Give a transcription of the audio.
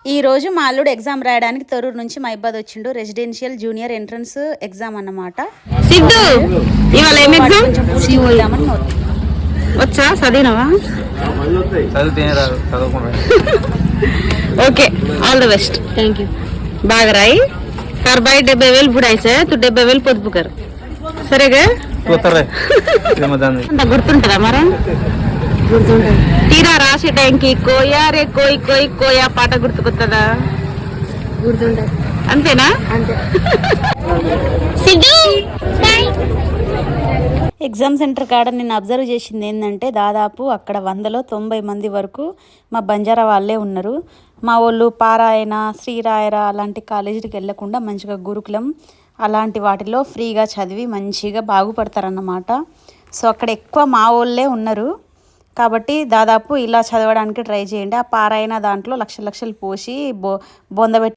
ఈ రోజు మా అల్లుడు ఎగ్జామ్ రాయడానికి తొర్రూరు నుంచి మైబాద్ వచ్చిండు. రెసిడెన్షియల్ జూనియర్ ఎంట్రన్స్ ఎగ్జామ్ అన్నమాట. సిద్ధు ఇవాళ ఏం ఎగ్జామ్? వచ్చా చదివినావా? Okay, all the best. Thank you. బాగా రాయి. कर भाई 70,000 बुढ़ाई तू 70,000 పొదుపు కర్ సరేగా? గుర్తుంటుందా మరి? తీరా రాసే టైంకి కోయా రే కోయి కోయి కోయా పాట గుర్తుకొస్తుందా? గుర్తుంటది. అంతేనా? అంతే. ఎగ్జామ్ సెంటర్ కాడ నేను అబ్జర్వ్ చేసింది ఏంటంటే దాదాపు అక్కడ 100లో 90 మంది వరకు మా బంజారా వాళ్ళే ఉన్నారు. మా వాళ్ళు పారాయణ, శ్రీరాయర అలాంటి కాలేజీకి వెళ్ళకుండా మంచిగా గురుకులం అలాంటి వాటిలో ఫ్రీగా చదివి మంచిగా బాగుపడతారన్నమాట. సో అక్కడ ఎక్కువ మా వాళ్ళే ఉన్నారు. కాబట్టి దాదాపు ఇలా చదవడానికి ట్రై చేయండి. ఆ పారాయణ దాంట్లో లక్షలు పోసి బొందబెట్టి